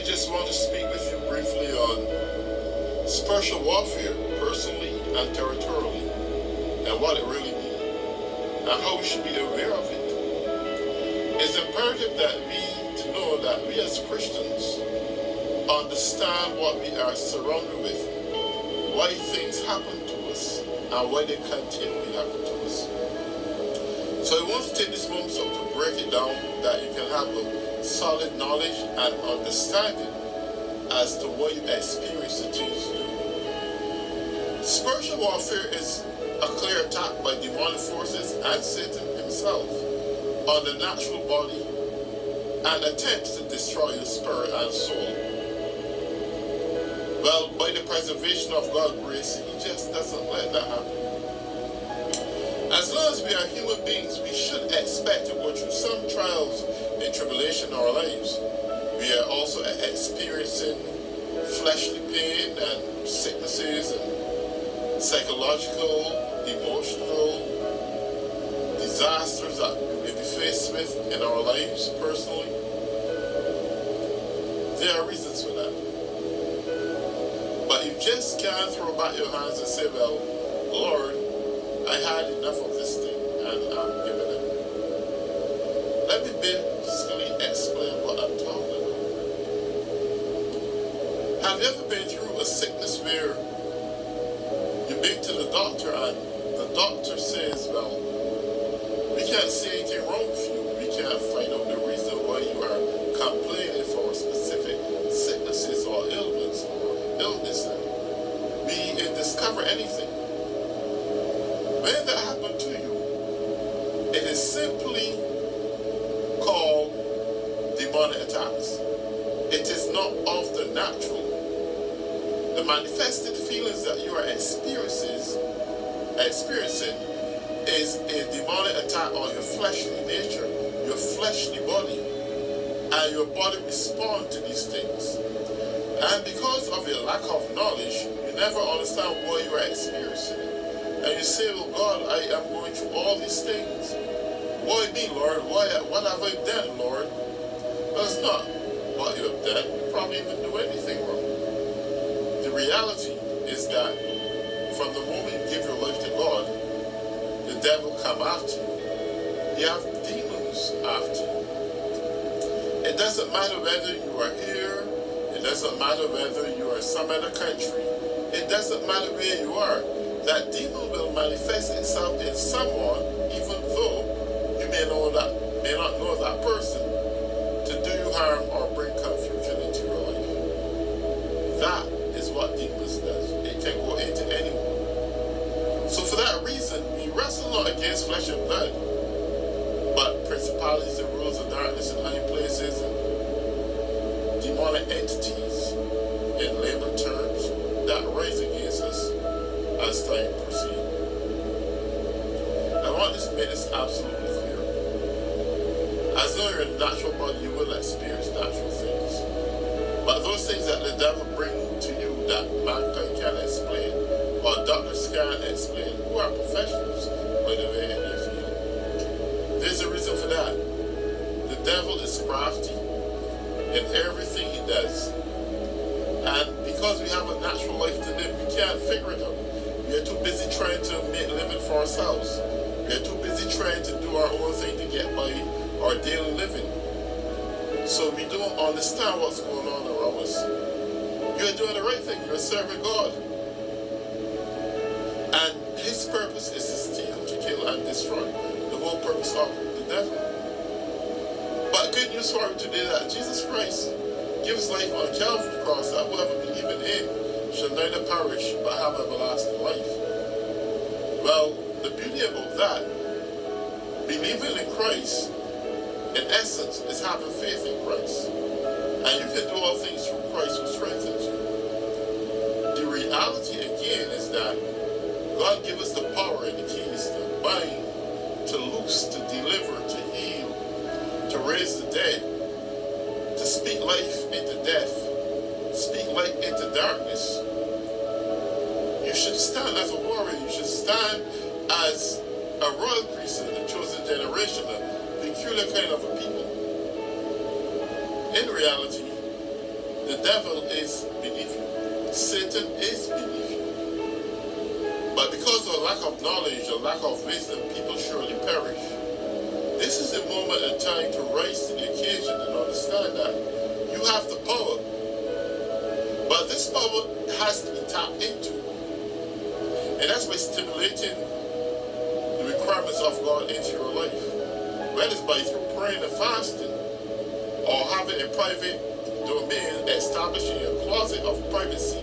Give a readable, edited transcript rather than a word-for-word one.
just want to speak with you briefly on spiritual warfare, personally and territorially, and what it really means, and how we should be aware of it. It's imperative that to know that we as Christians understand what we are surrounded with, why things happen to us, and why they continually happen to us. So I want to take this moment to break it down, that you can have a solid knowledge and understanding as to what you experience the things you do. Spiritual warfare is a clear attack by demonic forces and Satan himself on the natural body and attempts to destroy your spirit and soul. Well, by the preservation of God's grace, He just doesn't let that happen. As long as we are human beings, we should expect to go through some trials and tribulation in our lives. We are also experiencing fleshly pain and sicknesses and psychological, emotional disasters that we may be faced with in our lives personally. There are reasons for that. But you just can't throw back your hands and say, well, Lord, I had enough of this thing and I'm giving up. Let me basically explain what I'm talking about. Have you ever been through a sickness where you've been to the doctor and the doctor says, well, we can't see anything wrong with you. We can't find out the reason why you are complaining for specific sicknesses or ailments or illness. We didn't discover anything. When that happened to you, it is simply called demonic attacks. It is not of the natural. The manifested feelings that you are experiencing is a demonic attack on your fleshly nature, your fleshly body, and your body responds to these things. And because of your lack of knowledge, you never understand what you are experiencing. And you say, well, God, I am going through all these things. Why me, Lord? What have I done, Lord? That's not what you have done. You probably didn't do anything wrong. The reality is that from the moment you give your life to God, the devil come after you. You have demons after you. It doesn't matter whether you are here. It doesn't matter whether you are in some other country. It doesn't matter where you are. That demon will manifest itself in someone, even though you may not know that person, to do you harm or bring confusion into your life. That is what demons does. It can go into anyone. So for that reason, we wrestle not against flesh and blood, but principalities and rulers of darkness in high places and demonic entities, in layman terms, that rise against us as time proceeds. I want to make this absolutely clear. As though you're in a natural body, you will experience natural things. But those things that the devil brings to you that mankind can't explain, or doctors can't explain, who are professionals, by the way, in their field. There's a reason for that. The devil is crafty in everything he does. And because we have a natural life to live, we can't figure it out. We are too busy trying to make a living for ourselves. We are too busy trying to do our own thing to get by our daily living. So we don't understand what's going on around us. You're doing the right thing. You're serving God. And His purpose is to steal, to kill, and destroy. The whole purpose of the devil. But good news for you today that Jesus Christ gives life on Calvary cross, that whoever believes in Him shall neither perish but have everlasting life. Well, the beauty about that, believing in Christ, in essence, is having faith in Christ. And you can do all things through Christ who strengthens you. The reality again is that God gives us the power and the keys to bind, to loose, to deliver, to heal, to raise the dead, to speak life into death, speak light into darkness. You should stand as a warrior. You should stand as a royal priesthood, a chosen generation, a peculiar kind of a people. In reality, The devil is beneath you. Satan is beneath you. But because of lack of knowledge or lack of wisdom, people surely perish. This is the moment and time to rise to the occasion and understand that you have the power. But this power has to be tapped into. And that's by stimulating the requirements of God into your life. Whether it's by through praying and fasting, or having a private domain, establishing a closet of privacy